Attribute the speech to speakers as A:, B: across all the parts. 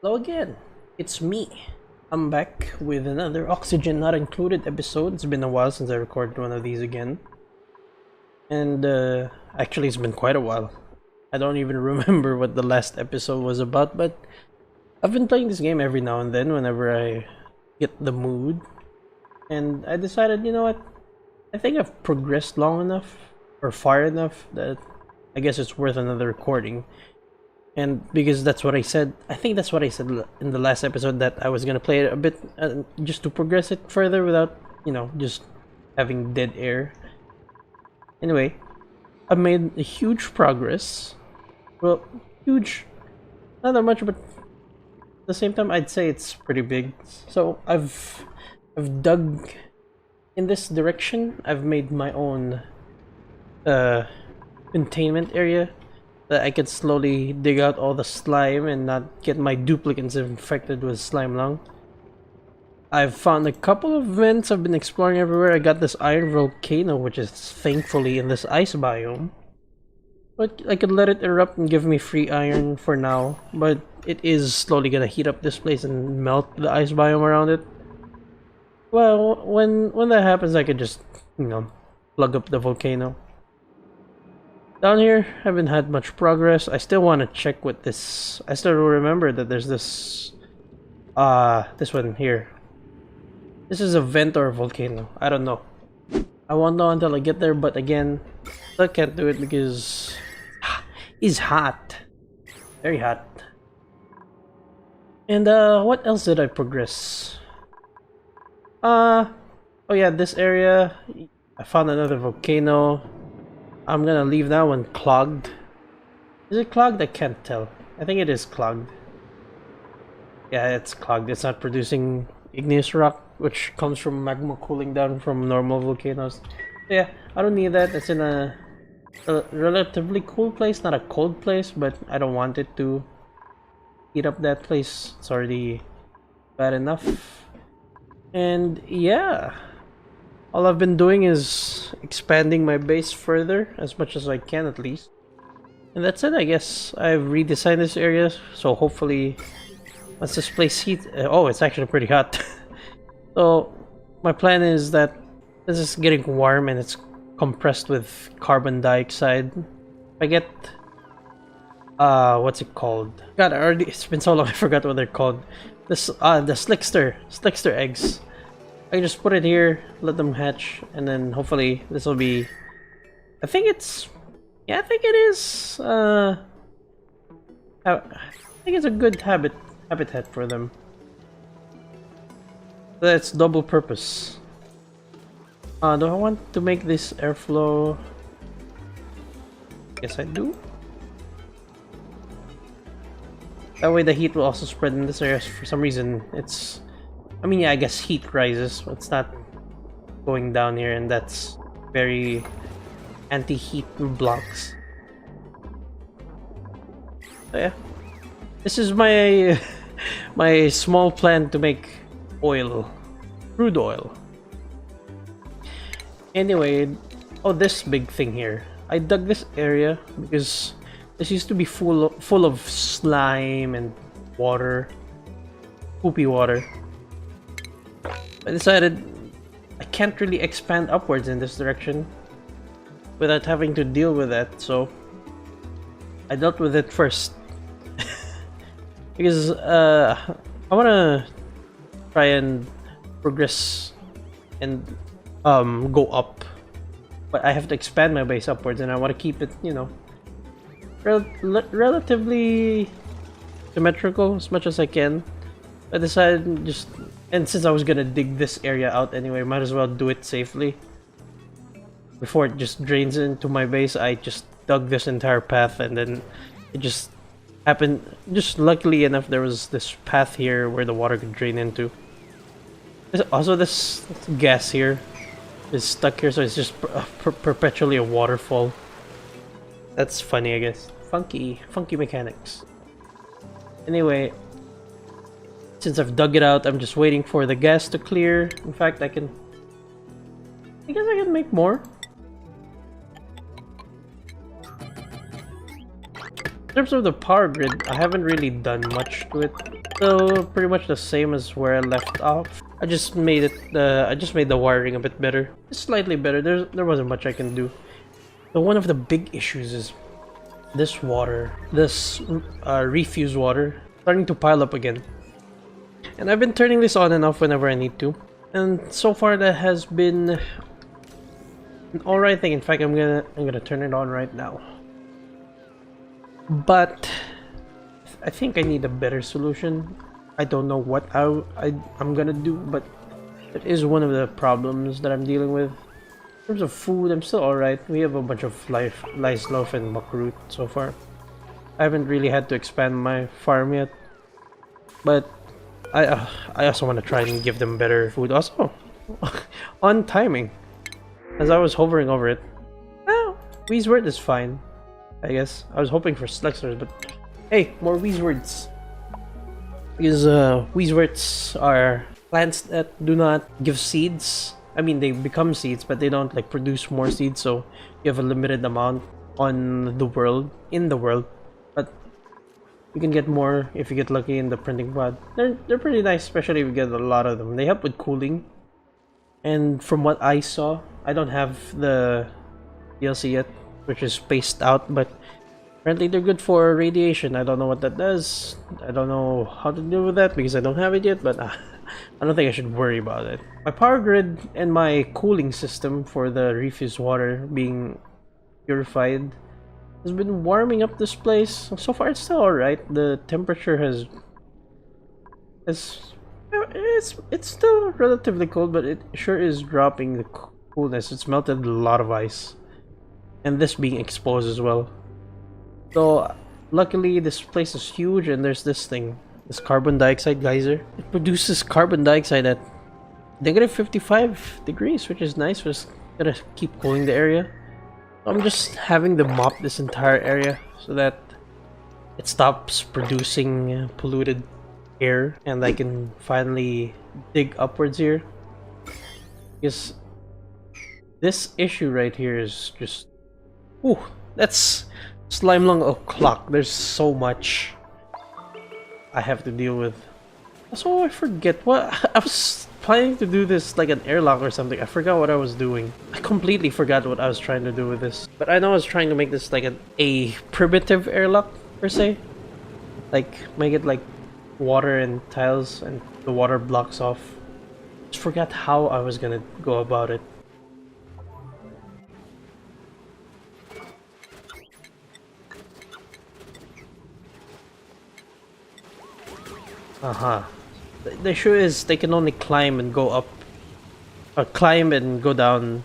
A: Hello again, it's me. I'm back with another Oxygen Not Included episode. It's been a while since I recorded one of these again. And actually it's been quite a while. I don't even remember what the last episode was about, but I've been playing this game every now and then whenever I get the mood. And I decided, you know what, I think I've progressed long enough, or far enough, that I guess it's worth another recording. And because that's what I said, I think that's what I said in the last episode, that I was gonna play it a bit just to progress it further without, just having dead air. Anyway, I made a huge progress. Well, huge, not that much, but at the same time, I'd say it's pretty big. So I've dug in this direction. I've made my own containment area, that I could slowly dig out all the slime and not get my duplicants infected with slime lung. I've found a couple of vents. I've been exploring everywhere. I got this iron volcano, which is thankfully in this ice biome. But I could let it erupt and give me free iron for now. But it is slowly gonna heat up this place and melt the ice biome around it. Well, when that happens, I could just, plug up the volcano. Down here, haven't had much progress. I still want to check with this. I still remember that there's this one here. This is a vent or a volcano. I don't know. I won't know until I get there, but again, I can't do it because it's hot. Very hot. And what else did I progress? Oh yeah, this area, I found another volcano. I'm gonna leave that one clogged. Is it clogged? I can't tell. I think it is clogged. Yeah, it's clogged. It's not producing igneous rock, which comes from magma cooling down from normal volcanoes. So yeah, I don't need that. It's in a relatively cool place, not a cold place, but I don't want it to heat up that place. It's already bad enough. And yeah, all I've been doing is expanding my base further, as much as I can at least. And that's it, I guess. I've redesigned this area, so hopefully once this place heats... oh, it's actually pretty hot. So my plan is that this is getting warm and it's compressed with carbon dioxide. If I get... what's it called? God, it's been so long I forgot what they're called. This, the Slickster eggs. I can just put it here, let them hatch, and then hopefully this will be... I think it's... yeah, I think it is... I think it's a good habitat for them. That's double purpose. Do I want to make this airflow? Yes, I do. That way the heat will also spread in this area. For some reason, it's... I mean, yeah, I guess heat rises. It's not going down here, and that's very anti-heat blocks. So yeah, this is my my small plan to make oil, crude oil. Anyway, oh, this big thing here. I dug this area because this used to be full of slime and water, poopy water. I decided I can't really expand upwards in this direction without having to deal with that, so I dealt with it first. Because I want to try and progress and go up, but I have to expand my base upwards, and I want to keep it, relatively symmetrical as much as I can. I decided just... and since I was gonna dig this area out anyway, might as well do it safely. Before it just drains into my base, I just dug this entire path, and then it just happened... just luckily enough, there was this path here where the water could drain into. Also, this gas here is stuck here, so it's just perpetually a waterfall. That's funny, I guess. Funky mechanics. Anyway, since I've dug it out, I'm just waiting for the gas to clear. In fact, I guess I can make more. In terms of the power grid, I haven't really done much to it. Still pretty much the same as where I left off. I just made it. I just made the wiring a bit better, just slightly better. There wasn't much I can do. But one of the big issues is this water, this refuse water, starting to pile up again. And I've been turning this on and off whenever I need to. And so far that has been an alright thing. In fact, I'm gonna turn it on right now. But I think I need a better solution. I don't know what I'm gonna do, but it is one of the problems that I'm dealing with. In terms of food, I'm still alright. We have a bunch of lice loaf and buckroot so far. I haven't really had to expand my farm yet, but I also want to try and give them better food. Also, on timing, as I was hovering over it, Wheezewort is fine. I guess I was hoping for Slexers, but hey, more Wheezeworts. Because Wheezeworts are plants that do not give seeds. I mean, they become seeds, but they don't like produce more seeds. So you have a limited amount on the world, but you can get more if you get lucky in the printing pod. They're pretty nice, especially if you get a lot of them. They help with cooling. And from what I saw, I don't have the DLC yet, which is spaced out, but apparently they're good for radiation. I don't know what that does. I don't know how to deal with that because I don't have it yet, but I don't think I should worry about it. My power grid and my cooling system for the refuse water being purified has been warming up this place. So far it's still alright. The temperature has it's still relatively cold, but it sure is dropping the coolness. It's melted a lot of ice. And this being exposed as well. So luckily this place is huge, and there's this thing, this carbon dioxide geyser. It produces carbon dioxide at -55 degrees, which is nice. We're just gonna keep cooling the area. I'm just having to mop this entire area so that it stops producing polluted air, and I can finally dig upwards here. Because this issue right here is just... Ooh, that's slime lung o'clock. There's so much I have to deal with. Also, I forget what I was planning to do this like an airlock or something. I forgot what I was doing. I completely forgot what I was trying to do with this. But I know I was trying to make this like a primitive airlock per se. Like make it like water and tiles and the water blocks off. Just forgot how I was gonna go about it. The issue is they can only climb and go up, or climb and go down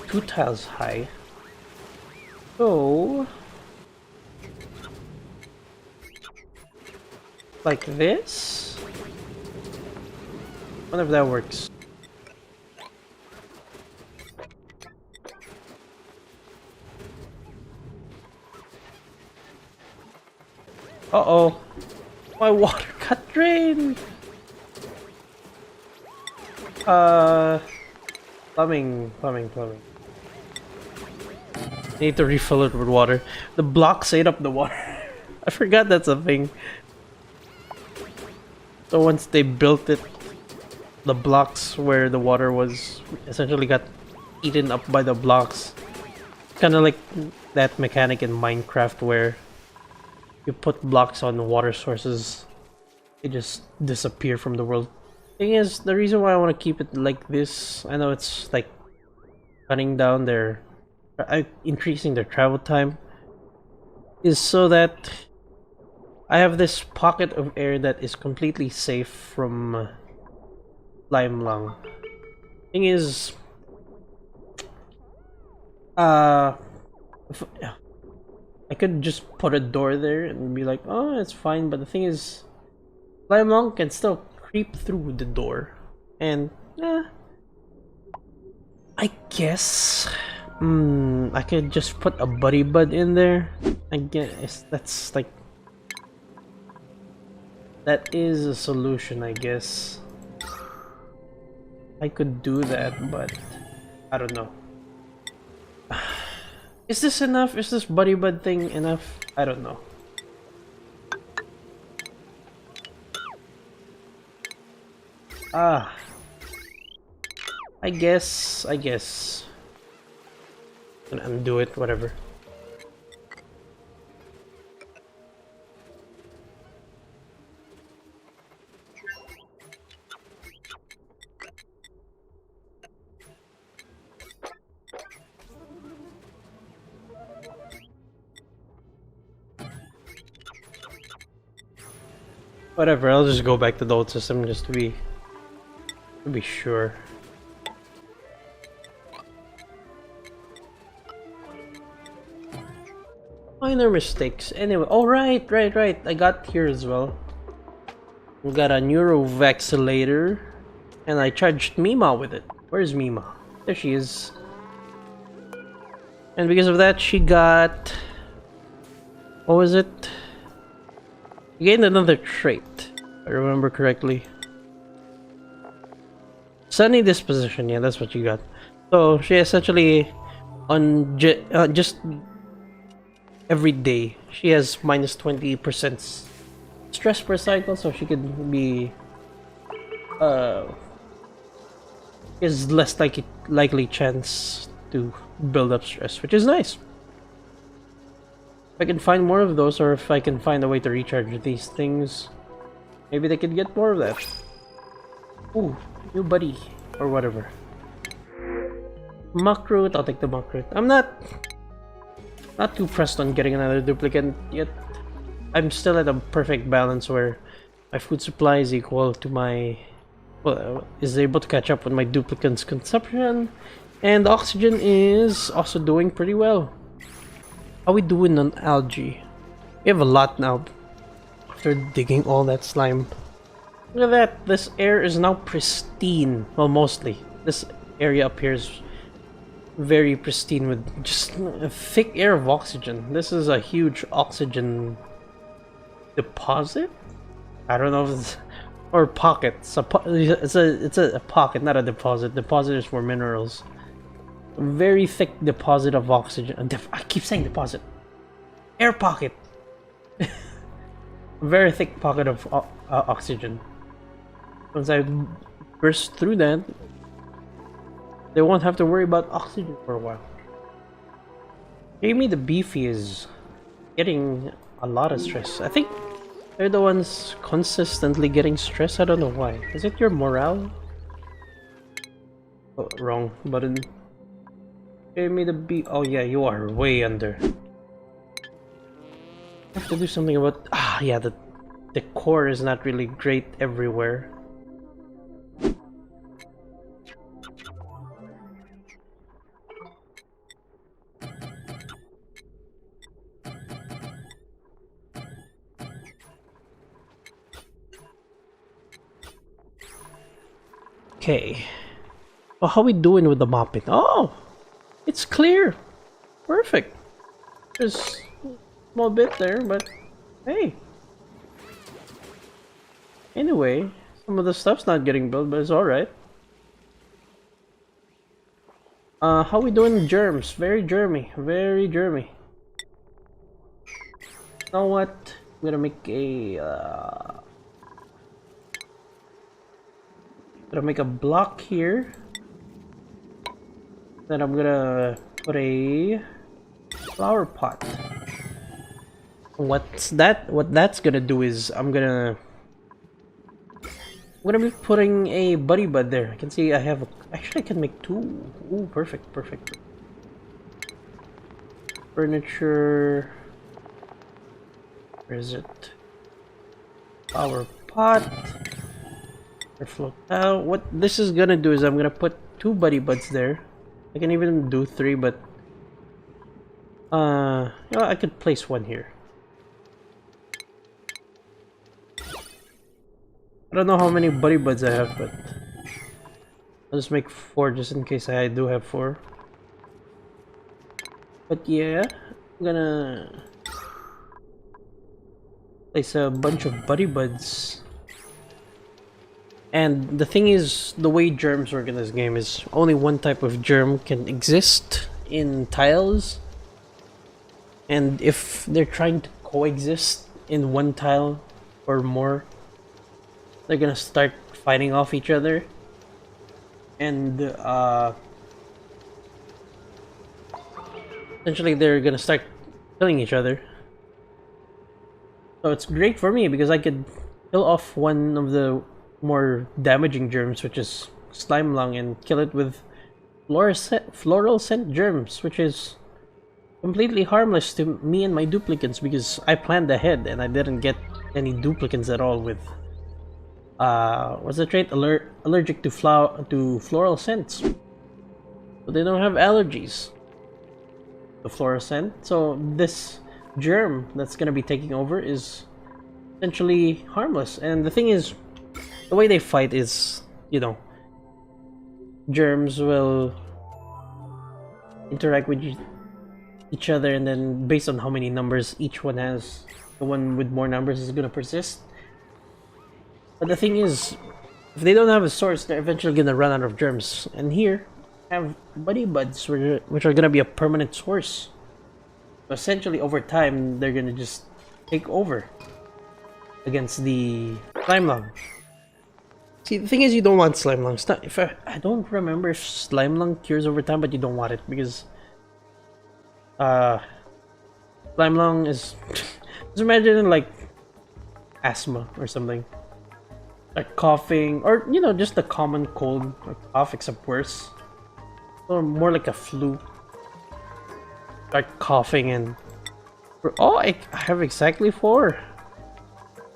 A: 2 tiles high. So like this. I wonder if that works. Uh-oh. My water got drained! Plumbing. Need to refill it with water. The blocks ate up the water. I forgot that's a thing. So once they built it, the blocks where the water was essentially got eaten up by the blocks. Kinda like that mechanic in Minecraft where you put blocks on water sources, they just disappear from the world. Thing is, the reason why I want to keep it like this, I know it's like cutting down their, increasing their travel time, is so that I have this pocket of air that is completely safe from slime lung. Thing is, I could just put a door there and be like, oh, it's fine, but the thing is, slime lung can still creep through the door. And, I guess, I could just put a buddy bud in there. I guess that's like, that is a solution, I guess. I could do that, but I don't know. Is this enough? Is this buddy bud thing enough? I don't know. Ah. I guess. Gonna undo it, whatever. Whatever, I'll just go back to the old system just to be sure. Minor mistakes. Anyway, oh right. I got here as well. We got a neurovaccinator, and I charged Mima with it. Where's Mima? There she is. And because of that, she got... what was it? She gained another trait, if I remember correctly. Sunny disposition, yeah, that's what you got. So she essentially, on just every day, she has minus 20% stress per cycle, so she could be is less likely chance to build up stress, which is nice. If I can find more of those, or if I can find a way to recharge these things, maybe they could get more of that. Ooh, new buddy, or whatever. Muck root, I'll take the muck root. I'm not too pressed on getting another duplicant yet. I'm still at a perfect balance where my food supply is equal to my... well, is able to catch up with my duplicant's consumption, and oxygen is also doing pretty well. How we doing on algae? We have a lot now after digging all that slime. Look at that, this air is now pristine. Well, mostly. This area up here is very pristine with just a thick air of oxygen. This is a huge oxygen deposit? I don't know if it's... or pocket. It's a pocket, not a deposit. Deposit is for minerals. A very thick deposit of oxygen. I keep saying deposit. Air pocket. A very thick pocket of oxygen. Once I burst through that, they won't have to worry about oxygen for a while. Jamie the Beefy is getting a lot of stress. I think they're the ones consistently getting stressed. I don't know why. Is it your morale? Oh, wrong button. Jamie the Beefy. Oh yeah, you are way under. I have to do something about... ah, yeah, the core is not really great everywhere. Okay. Well, how we doing with the mopping? Oh! It's clear! Perfect! There's a small bit there, but hey! Anyway, some of the stuff's not getting built, but it's alright. How we doing germs? Very germy. Very germy. You know what? I'm gonna make a... gonna make a block here. Then I'm gonna put a flower pot. What's that? What that's gonna do is I'm gonna be putting a buddy bud there. I can see I have actually I can make two. Ooh, perfect, perfect. Furniture. Where is it? Flower pot. Float out. What this is gonna do is I'm gonna put two buddy buds there. I can even do three, but you know, I could place one here. I don't know how many buddy buds I have, but I'll just make 4 just in case I do have 4. But yeah, I'm gonna place a bunch of buddy buds. And the thing is, the way germs work in this game is only one type of germ can exist in tiles. And if they're trying to coexist in one tile or more, they're gonna start fighting off each other. And essentially they're gonna start killing each other. So it's great for me because I could kill off one of the more damaging germs, which is slime lung, and kill it with floral scent germs, which is completely harmless to me and my duplicants because I planned ahead and I didn't get any duplicants at all with what's the trait? Allergic to floral scents. So they don't have allergies to floral scent. So this germ that's gonna be taking over is essentially harmless. And the thing is, the way they fight is, you know, germs will interact with each other, and then based on how many numbers each one has, the one with more numbers is gonna persist. But the thing is, if they don't have a source, they're eventually gonna run out of germs. And here, have buddy buds, which are gonna be a permanent source. So essentially, over time, they're gonna just take over against the slime lung. See, the thing is, you don't want slime lung. It's not, if I don't remember if slime lung cures over time, but you don't want it because slime lung is just imagine like asthma or something, like coughing, or you know, just a common cold or cough except worse, or more like a flu. Start coughing and oh, I have exactly 4.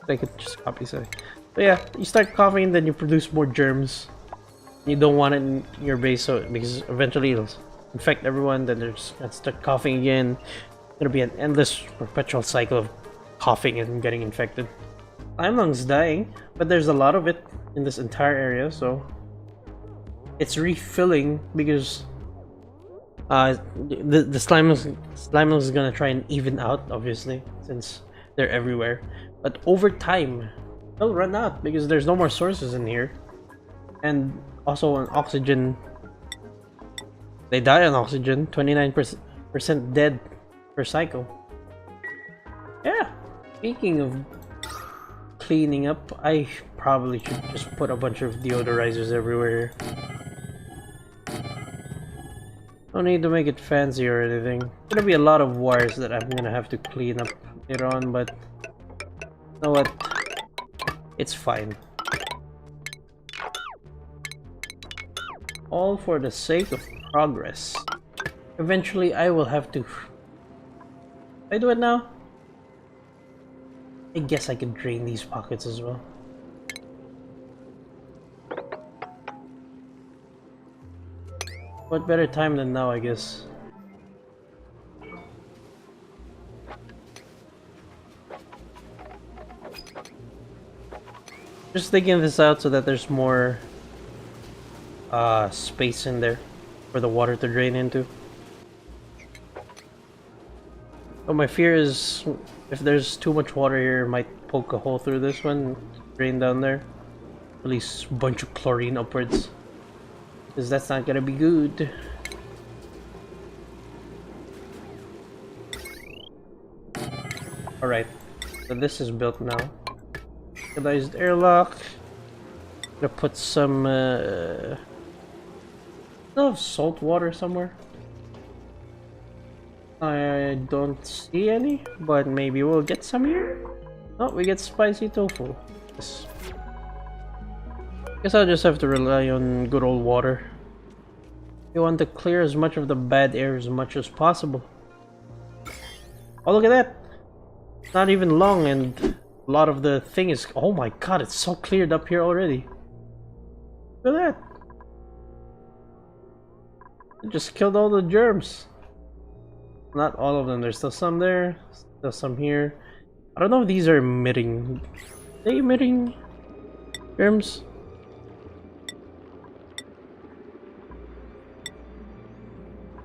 A: I could just copy something. But yeah, you start coughing and then you produce more germs. You don't want it in your base, so because eventually it'll infect everyone. Then they're just gonna start coughing again. It's gonna be an endless, perpetual cycle of coughing and getting infected. Slime lung's dying, but there's a lot of it in this entire area, so it's refilling because the slime lung is gonna try and even out, obviously, since they're everywhere. But over time, they'll run out because there's no more sources in here, and also on oxygen. They die on oxygen. 29% dead per cycle. Yeah. Speaking of cleaning up, I probably should just put a bunch of deodorizers everywhere. No need to make it fancy or anything. There's gonna be a lot of wires that I'm gonna have to clean up later on, but you know what? It's fine. All for the sake of progress. Eventually, I will have to... I do it now? I guess I could drain these pockets as well. What better time than now, I guess. Just thinking this out so that there's more space in there for the water to drain into. But my fear is if there's too much water here, it might poke a hole through this one, drain down there, release a bunch of chlorine upwards, because that's not gonna be good. Alright, so this is built now. Organized airlock. Gonna put some still have salt water somewhere. I don't see any, but maybe we'll get some here. Oh, we get spicy tofu. Yes. Guess I'll just have to rely on good old water. We want to clear as much of the bad air as much as possible. Oh, look at that! It's not even long, and a lot of the thing is... Oh my god, it's so cleared up here already. Look at that! It just killed all the germs. Not all of them, there's still some there, still some here. I don't know if these are emitting... Are they emitting germs?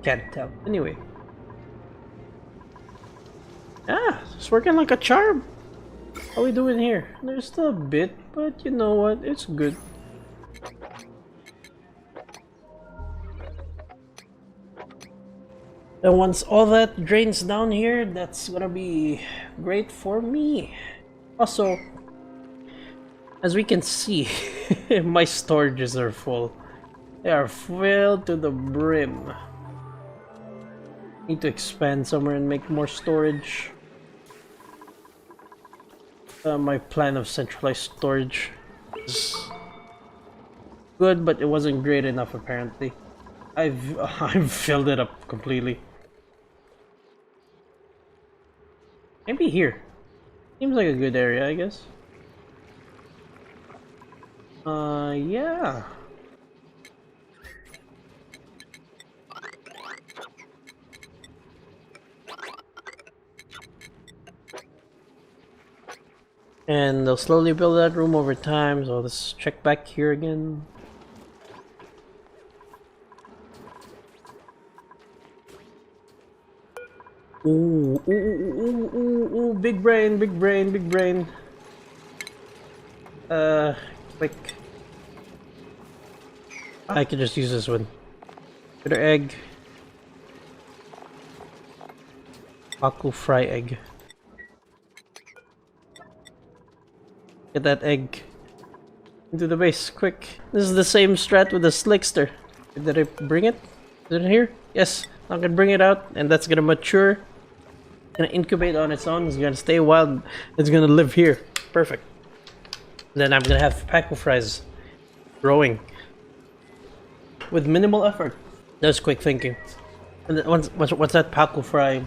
A: Can't tell. Anyway. Ah, it's working like a charm. How are we doing here? There's still a bit, but you know what? It's good. And once all that drains down here, that's gonna be great for me. Also, as we can see, my storages are full. They are filled to the brim. Need to expand somewhere and make more storage. My plan of centralized storage is good, but it wasn't great enough apparently. I've filled it up completely. Maybe here. Seems like a good area, I guess. Yeah. And they'll slowly build that room over time, so let's check back here again. Ooh, ooh, ooh, ooh, ooh, ooh, big brain, big brain, big brain. Quick. I could just use this one. Bitter egg. Aku fry egg. Get that egg into the base, quick. This is the same strat with the slickster. Did I bring it? Is it in here? Yes. I'm gonna bring it out, and that's gonna mature. Gonna incubate on its own. It's gonna stay wild. It's gonna live here. Perfect. Then I'm gonna have Paco fries growing with minimal effort. That's quick thinking. And then once that Paco fry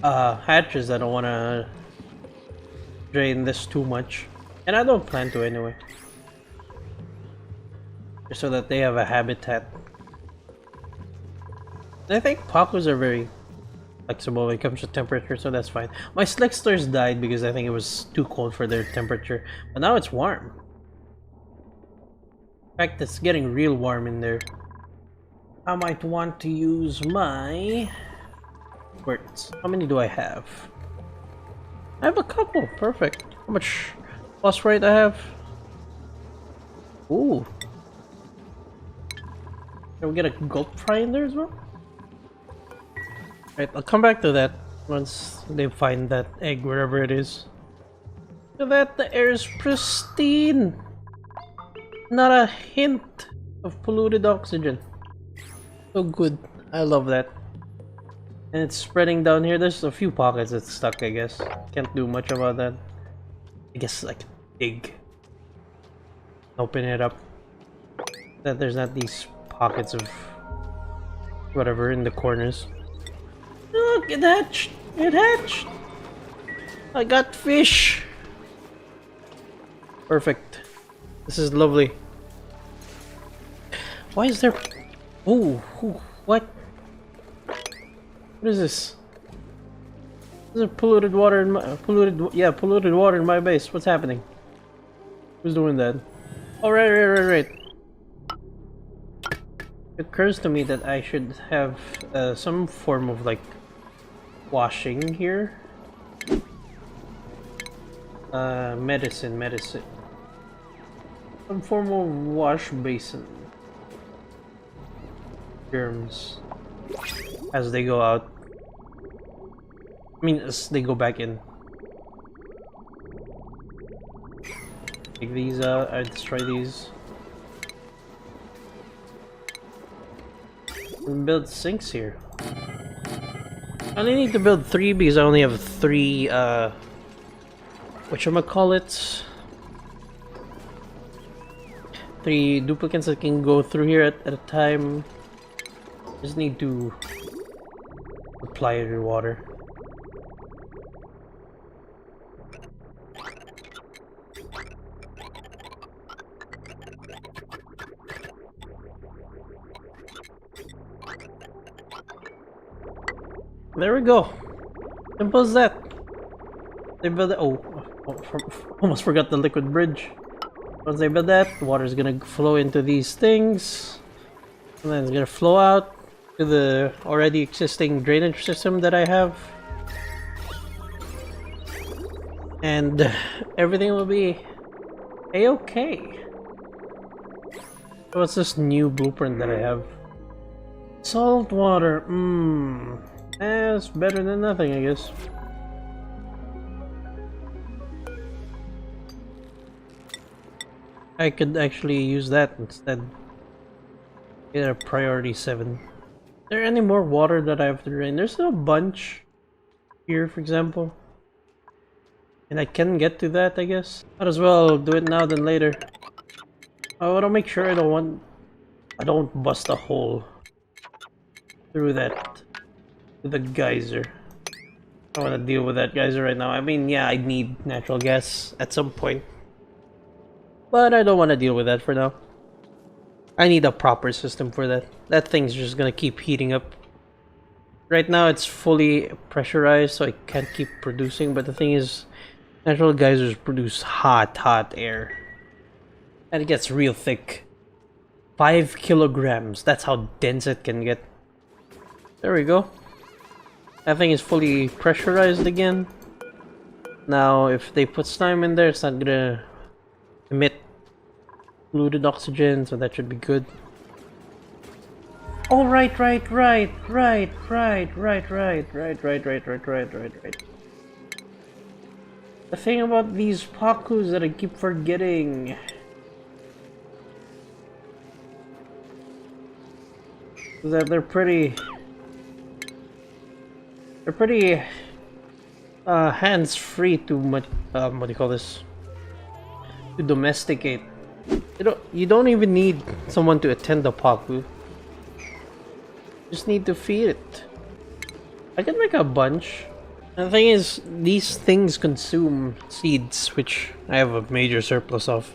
A: hatches, I don't wanna drain this too much, and I don't plan to anyway. Just so that they have a habitat. I think Pacos are very flexible when it comes to temperature, so that's fine. My Slicksters died because I think it was too cold for their temperature, but now it's warm. In fact, it's getting real warm in there. I might want to use my squirts. How many do I have? I have a couple. Perfect. How much phosphorite I have? Ooh. Can we get a gulp fry in there as well? Right, I'll come back to that once they find that egg wherever it is. Look at that, the air is pristine! Not a hint of polluted oxygen. So good. I love that. And it's spreading down here. There's a few pockets that's stuck, I guess. Can't do much about that. I guess I can dig. Open it up. That there's not these pockets of whatever in the corners. Look, it hatched! It hatched! I got fish! Perfect. This is lovely. Why is there... Oh, what? What is this? There's a polluted water in my... polluted water in my base. What's happening? Who's doing that? Oh, right. It occurs to me that I should have some form of, like, washing here. Medicine. Some form of wash basin. Germs. As they go out. I mean, as they go back in. Take these out, I destroy these. And build sinks here. I only need to build 3 because I only have 3, whatchamacallit? 3 duplicants that can go through here at a time. Just need to apply your water. There we go. Simple as that. They build it. Almost forgot the liquid bridge. Once they build that, the water is gonna flow into these things, and then it's gonna flow out to the already existing drainage system that I have, and everything will be a-okay. So what's this new blueprint that I have? Salt water. That's better than nothing, I guess. I could actually use that instead. Get a priority 7. Is there any more water that I have to drain? There's still a bunch here, for example. And I can get to that, I guess. Might as well do it now than later. I want to make sure I don't bust a hole through that, to the geyser. I don't want to deal with that geyser right now. I mean, yeah, I need natural gas at some point. But I don't want to deal with that for now. I need a proper system for that. That thing's just gonna keep heating up. Right now it's fully pressurized, so I can't keep producing, but the thing is, natural geysers produce hot air. And it gets real thick. 5 kilograms, that's how dense it can get. There we go. That thing is fully pressurized again. Now, if they put slime in there, it's not gonna emit polluted oxygen, so that should be good. Oh, right. The thing about these Pakus that I keep forgetting is that they're pretty hands-free to what do you call this? To domesticate. You don't even need someone to attend the Paku. Just need to feed it. I can make a bunch. And the thing is, these things consume seeds, which I have a major surplus of.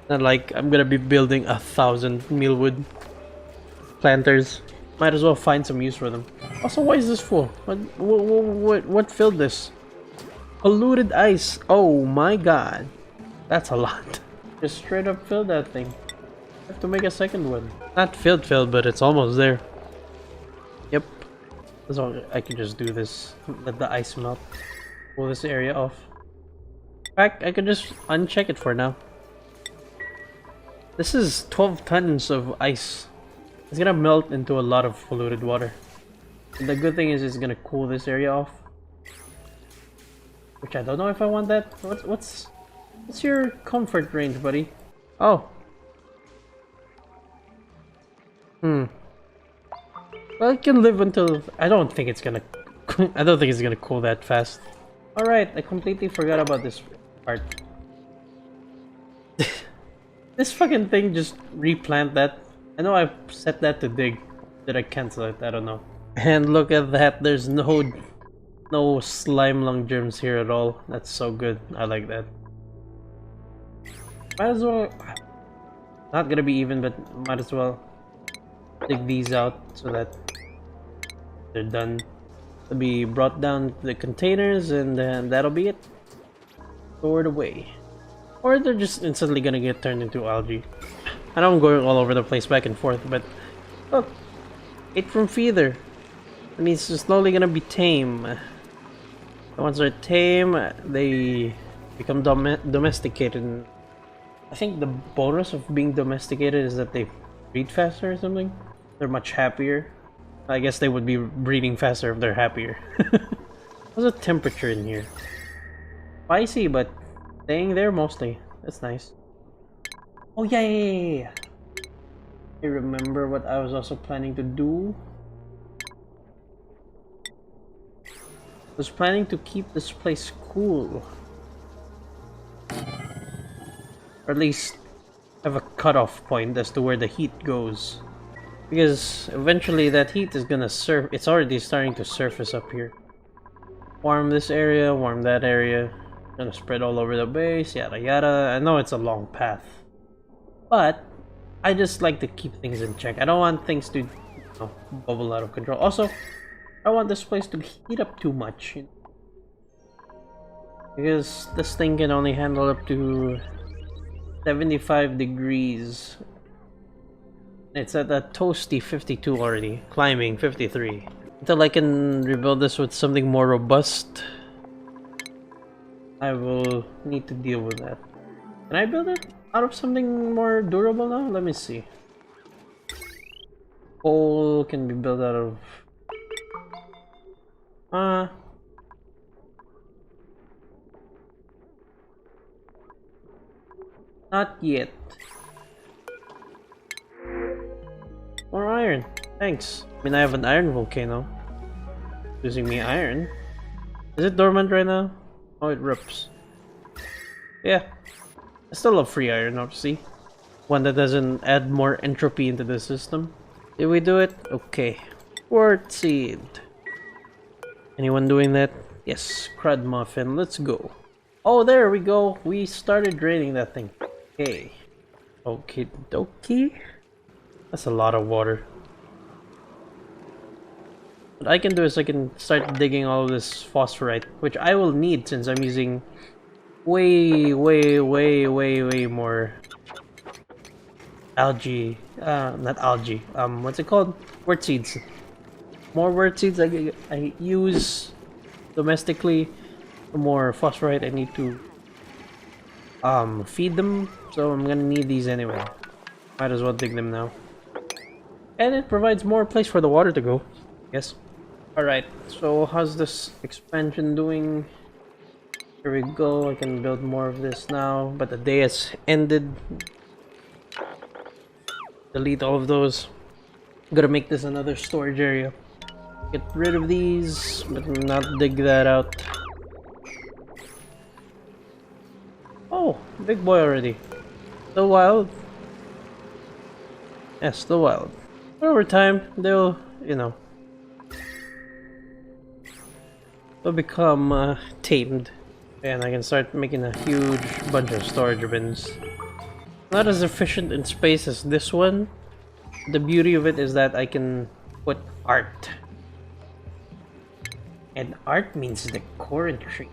A: Not like I'm gonna be building 1,000 mealwood planters. Might as well find some use for them. Also, why is this full? What filled this? Polluted ice. Oh my god. That's a lot. Just straight up fill that thing. I have to make a second one. Not filled, but it's almost there. Yep. So I can just do this. Let the ice melt. Pull this area off. In fact, I could just uncheck it for now. This is 12 tons of ice. It's gonna melt into a lot of polluted water. And the good thing is it's gonna cool this area off. Which I don't know if I want that. What's your comfort range, buddy? Oh. Well, it can live until... I don't think it's gonna cool that fast. Alright, I completely forgot about this part. This fucking thing just replant that. I know I've set that to dig. Did I cancel it? I don't know. And look at that, there's no slime lung germs here at all. That's so good. I like that. Might as well... Not gonna be even, but might as well dig these out so that they're done. They'll be brought down to the containers, and then that'll be it. Stored away. Or they're just instantly gonna get turned into algae. I know I'm going all over the place back and forth, but look, ate from feeder. That means it's slowly gonna be tame. Once they're tame, they become domesticated. I think the bonus of being domesticated is that they breed faster or something. They're much happier. I guess they would be breeding faster if they're happier. What's the temperature in here? Spicy, but staying there mostly. That's nice. Oh yeah. I remember what I was also planning to do. I was planning to keep this place cool. Or at least have a cutoff point as to where the heat goes. Because eventually that heat is gonna it's already starting to surface up here. Warm this area, warm that area. Gonna spread all over the base, yada yada. I know it's a long path. But I just like to keep things in check. I don't want things to bubble out of control. Also, I don't want this place to heat up too much. Because this thing can only handle up to 75 degrees. It's at a toasty 52 already, climbing 53. Until I can rebuild this with something more robust, I will need to deal with that. Can I build it out of something more durable now? Let me see. Coal can be built out of... Not yet. More iron. Thanks. I mean, I have an iron volcano. Using me iron. Is it dormant right now? Oh, it rips. Yeah. I still love free iron, obviously. One that doesn't add more entropy into the system. Did we do it? Okay. Quartz seed. Anyone doing that? Yes. Crud muffin. Let's go. Oh, there we go. We started draining that thing. Okay. Okie dokie. That's a lot of water. What I can do is I can start digging all of this phosphorite, which I will need since I'm using way more algae. Not algae. What's it called? Wort seeds. More wort seeds I use domestically, the more phosphorite I need to feed them. So I'm gonna need these anyway. Might as well dig them now. And it provides more place for the water to go. Yes. Alright, so how's this expansion doing? Here we go, I can build more of this now, but the day has ended. Delete all of those. I'm gonna make this another storage area. Get rid of these, but not dig that out. Oh, big boy already. Still wild? Yeah, still wild. Over time, they'll, you know, they'll become tamed, and I can start making a huge bunch of storage bins. Not as efficient in space as this one. The beauty of it is that I can put art. And art means decor entry.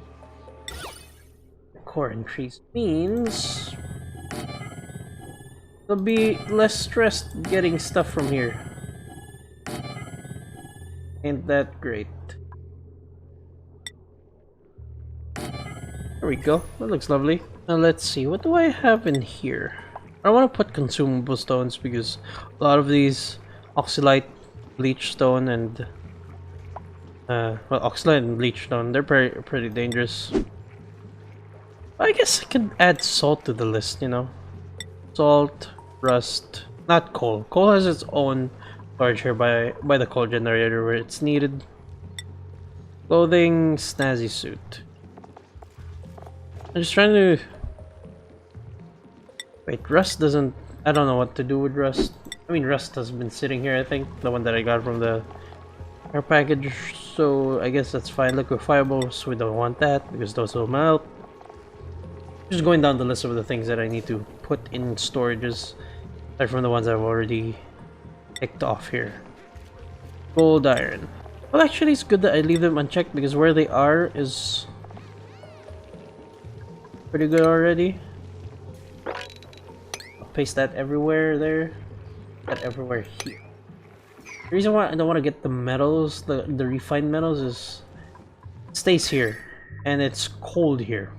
A: Decor entries means they'll be less stressed getting stuff from here. Ain't that great? There we go. That looks lovely. Now let's see. What do I have in here? I want to put consumable stones because a lot of these oxalite, bleach stone, and well, oxalite and bleach stone, they're pretty dangerous. I guess I can add salt to the list, you know. Salt, rust, not coal. Coal has its own storage here by the coal generator where it's needed. Clothing, snazzy suit. I'm just trying to... Wait, rust doesn't... I don't know what to do with rust. I mean, rust has been sitting here, I think. The one that I got from the air package. So, I guess that's fine. Liquefiables, we don't want that because those will melt. Just going down the list of the things that I need to put in storages. Aside from the ones I've already ticked off here. Gold, iron. Well, actually, it's good that I leave them unchecked because where they are is pretty good already. Paste that everywhere there. That everywhere here. The reason why I don't want to get the metals, the refined metals, is it stays here and it's cold here.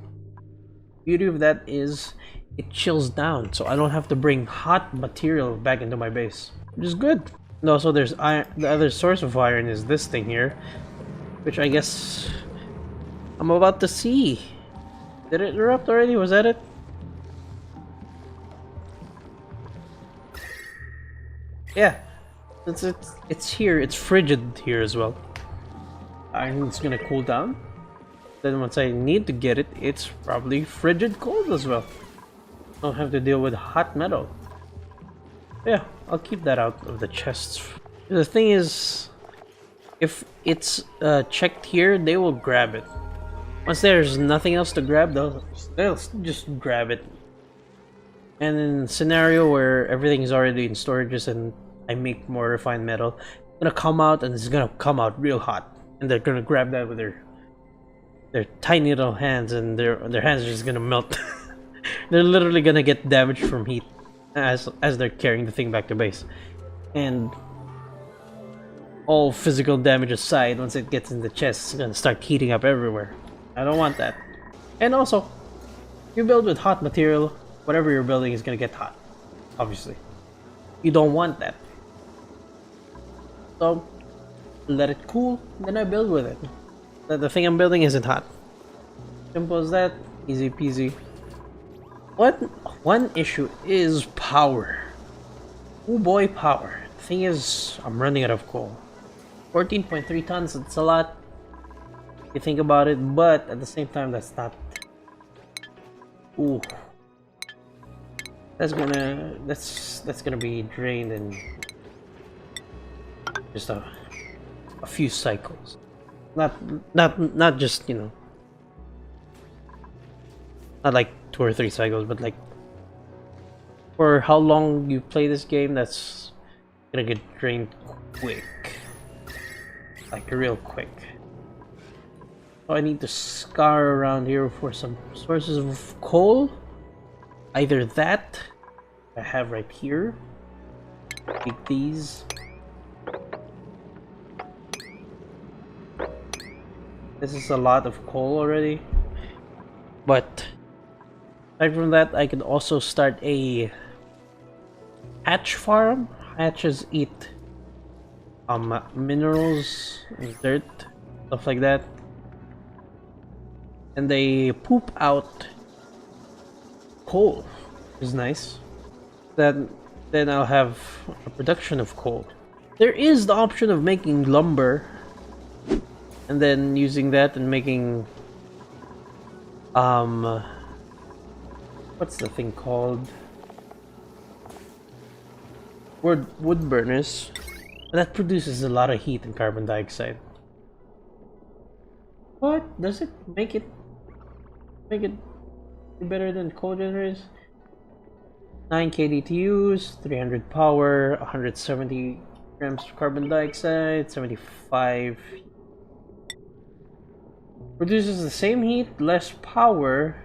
A: Beauty of that is it chills down, so I don't have to bring hot material back into my base, which is good. And also there's iron. The other source of iron is this thing here, which I guess I'm about to see. Did it erupt already? Was that it? Yeah, it's here. It's frigid here as well. Iron's gonna cool down. Then once I need to get it, it's probably frigid cold as well. Don't have to deal with hot metal. Yeah, I'll keep that out of the chests. The thing is, if it's checked here, they will grab it. Once there's nothing else to grab, they'll just grab it. And in a scenario where everything is already in storages and I make more refined metal, it's gonna come out and it's gonna come out real hot, and they're gonna grab that with their tiny little hands, and their hands are just gonna melt. They're literally gonna get damaged from heat as they're carrying the thing back to base. And all physical damage aside, once it gets in the chest, it's gonna start heating up everywhere. I don't want that. And also, you build with hot material, whatever you're building is gonna get hot. Obviously. You don't want that. So let it cool, then I build with it. The thing I'm building isn't hot. Simple as that, easy peasy. What one issue is power. Oh boy, power. The thing is, I'm running out of coal. 14.3 tons, it's a lot. You think about it, but at the same time, that's not. Ooh, that's gonna be drained in just a few cycles. Not just, you know, not like 2 or 3 cycles, but like for how long you play this game, that's gonna get drained quick, like real quick. So I need to scour around here for some sources of coal. Either that I have right here. Take these. This is a lot of coal already. But aside from that, I can also start a hatch farm. Hatches eat minerals and dirt, stuff like that. And they poop out coal, which is nice. Then I'll have a production of coal. There is the option of making lumber, and then using that and making what's the thing called? Wood burners. That produces a lot of heat and carbon dioxide. What does it make it better than coal generators? 9 kDTUs, 300 power, 170 grams of carbon dioxide, 75. Produces the same heat, less power.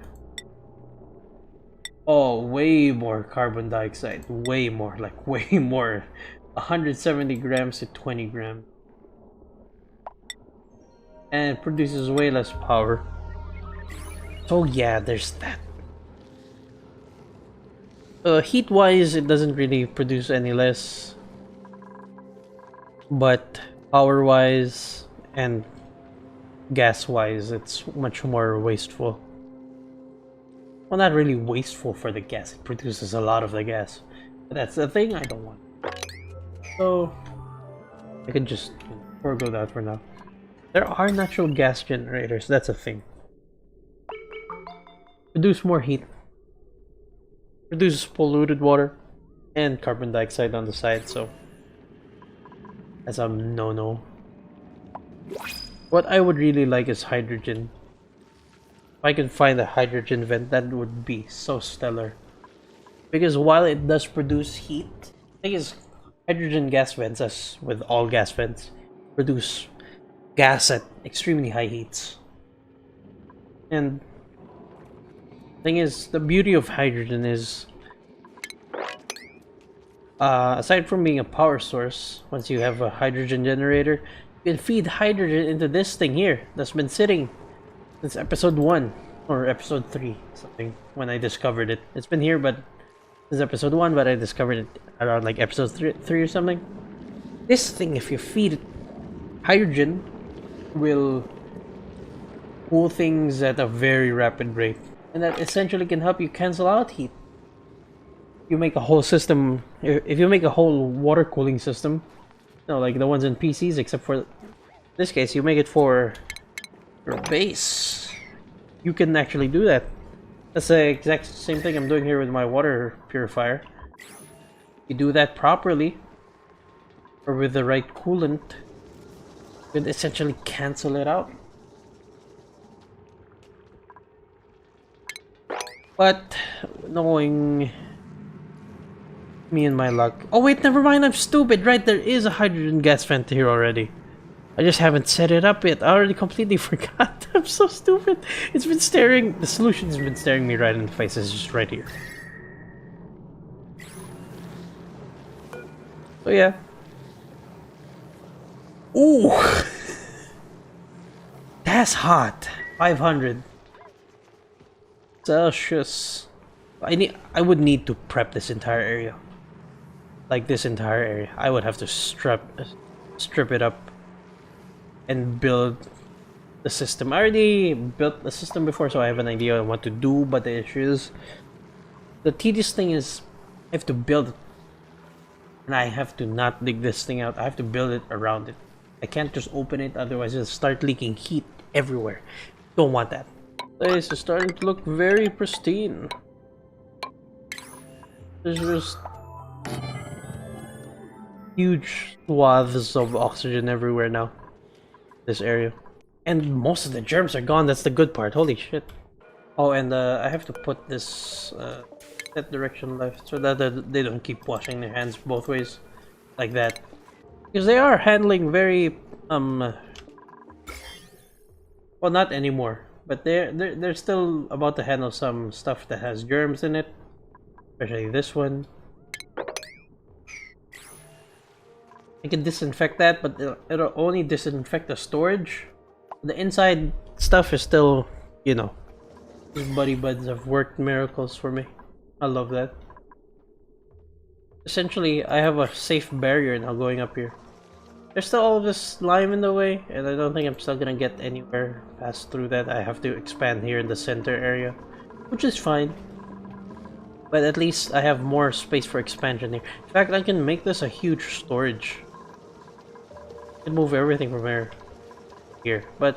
A: Oh, way more carbon dioxide. Way more, like way more. 170 grams to 20 grams. And it produces way less power. So yeah, there's that. Heat-wise, it doesn't really produce any less. But power-wise and gas-wise, it's much more wasteful. Well, not really wasteful for the gas. It produces a lot of the gas. But that's the thing I don't want. So I can just forego that for now. There are natural gas generators, that's a thing. Produce more heat. Produces polluted water and carbon dioxide on the side, so that's a no-no. What I would really like is hydrogen. If I could find a hydrogen vent, that would be so stellar. Because while it does produce heat, the thing is, hydrogen gas vents, as with all gas vents, produce gas at extremely high heats. And the thing is, the beauty of hydrogen is, aside from being a power source, once you have a hydrogen generator, you can feed hydrogen into this thing here that's been sitting since episode 1 or episode 3 something, when I discovered it. It's been here, but this is episode 1, but I discovered it around like episode 3 or something. This thing, if you feed it hydrogen, will cool things at a very rapid rate, and that essentially can help you cancel out heat. You make a whole system, if you make a whole water cooling system, no, like the ones in PCs, except for this case, you make it for your base. You can actually do that. That's the exact same thing I'm doing here with my water purifier. You do that properly, or with the right coolant, you can essentially cancel it out. But knowing me and my luck. Oh wait, never mind, I'm stupid. Right, there is a hydrogen gas vent here already. I just haven't set it up yet. I already completely forgot. I'm so stupid. It's been staring, the solution's been staring me right in the face. It's just right here. So yeah. Ooh. That's hot. 500 Celsius. I would need to prep this entire area. Like this entire area. I would have to strip it up and build the system. I already built the system before, so I have an idea on what to do, but the issue is the tedious thing is I have to build it, and I have to not dig this thing out. I have to build it around it. I can't just open it, otherwise it'll start leaking heat everywhere. Don't want that. This is starting to look very pristine. There's just huge swaths of oxygen everywhere now. This area. And most of the germs are gone, that's the good part. Holy shit. Oh, and I have to put this that direction left so that they don't keep washing their hands both ways. Like that. Because they are handling very well, not anymore, but they're still about to handle some stuff that has germs in it, especially this one. I can disinfect that, but it'll only disinfect the storage. The inside stuff is still, you know, these buddy buds have worked miracles for me. I love that. Essentially, I have a safe barrier now going up here. There's still all of this slime in the way, and I don't think I'm still gonna get anywhere past through that. I have to expand here in the center area, which is fine. But at least I have more space for expansion here. In fact, I can make this a huge storage. I can move everything from here. But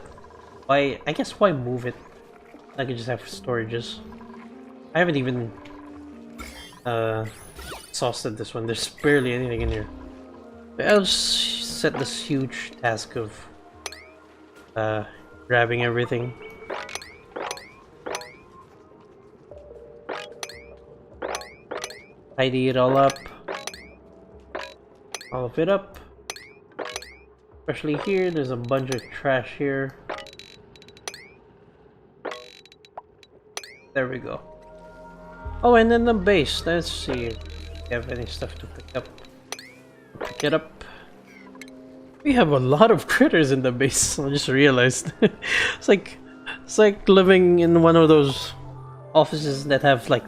A: why? I guess why move it? I could just have storages. I haven't even exhausted this one. There's barely anything in here. But I'll just set this huge task of grabbing everything. Tidy it all up. All of it up. Especially here, there's a bunch of trash here. There we go. Oh, and then the base. Let's see if we have any stuff to pick up. Pick it up. We have a lot of critters in the base. I just realized. it's like living in one of those offices that have like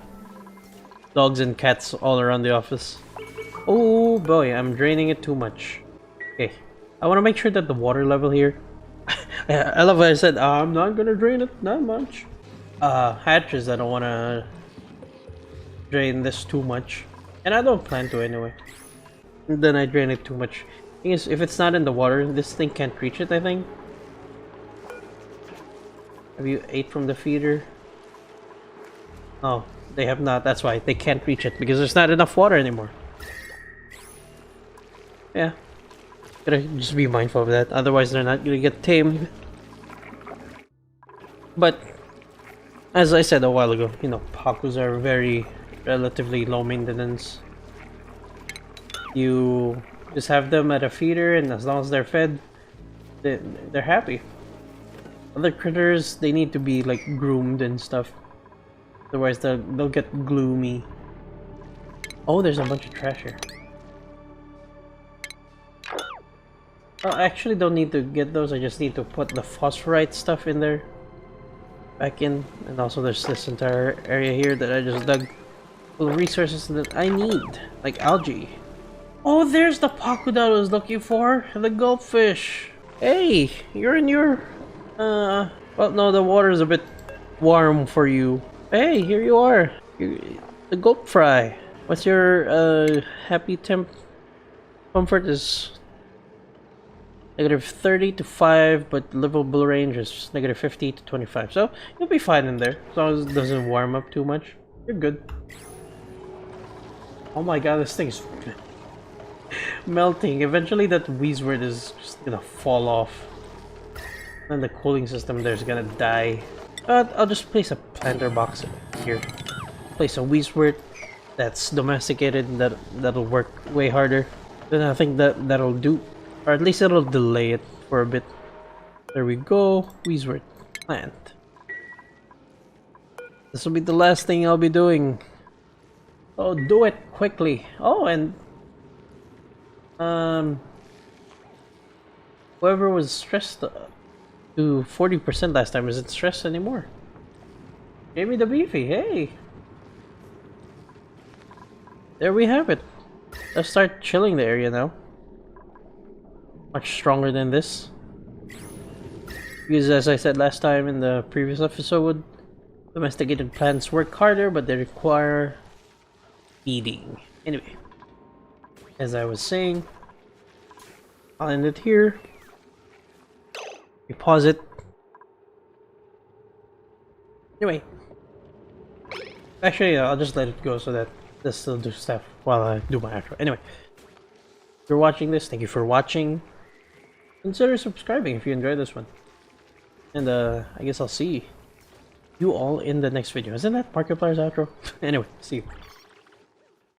A: dogs and cats all around the office. Oh boy, I'm draining it too much. Okay, I want to make sure that the water level here. I love what I said. I'm not gonna drain it that much. Hatches. I don't want to drain this too much, and I don't plan to anyway. And then I drain it too much. Thing is, if it's not in the water, this thing can't reach it, I think. Have you ate from the feeder? Oh, they have not. That's why they can't reach it, because there's not enough water anymore. Yeah. Gotta just be mindful of that, otherwise they're not gonna get tamed. But, as I said a while ago, you know, Pacus are very relatively low maintenance. You just have them at a feeder, and as long as they're fed, they're happy. Other critters, they need to be like groomed and stuff, otherwise they'll get gloomy. Oh, there's a bunch of trash here. Oh, I actually don't need to get those, I just need to put the phosphorite stuff in there. Back in, and also there's this entire area here that I just dug full of resources that I need, like algae. Oh, there's the Pacu that I was looking for, the goldfish. Hey, you're in your, well, no, the water is a bit warm for you. Hey, here you are, the goat fry. What's your happy temp? Comfort is -30 to 5, but livable range is -50 to 25. So you'll be fine in there as long as it doesn't warm up too much. You're good. Oh my god, this thing is melting. Eventually that Wheezewort is just gonna fall off. And the cooling system there's gonna die. I'll just place a planter box here. Place a Wheezewort that's domesticated, that'll work way harder. Then I think that'll do. Or at least it'll delay it for a bit. There we go. Wheezewort plant. This will be the last thing I'll be doing. Oh, do it quickly. Oh, and whoever was stressed to 40% last time isn't stressed anymore. Jamie the Beefy, hey! There we have it. Let's start chilling the area now. much stronger than this. Because as I said last time in the previous episode, domesticated plants work harder, but they require feeding. Anyway, as I was saying, I'll end it here. We pause it. Anyway, actually, I'll just let it go so that this still do stuff while I do my outro. Anyway, if you're watching this, thank you for watching. Consider subscribing if you enjoyed this one. And I guess I'll see you all in the next video. Isn't that Markiplier's outro? Anyway, see you.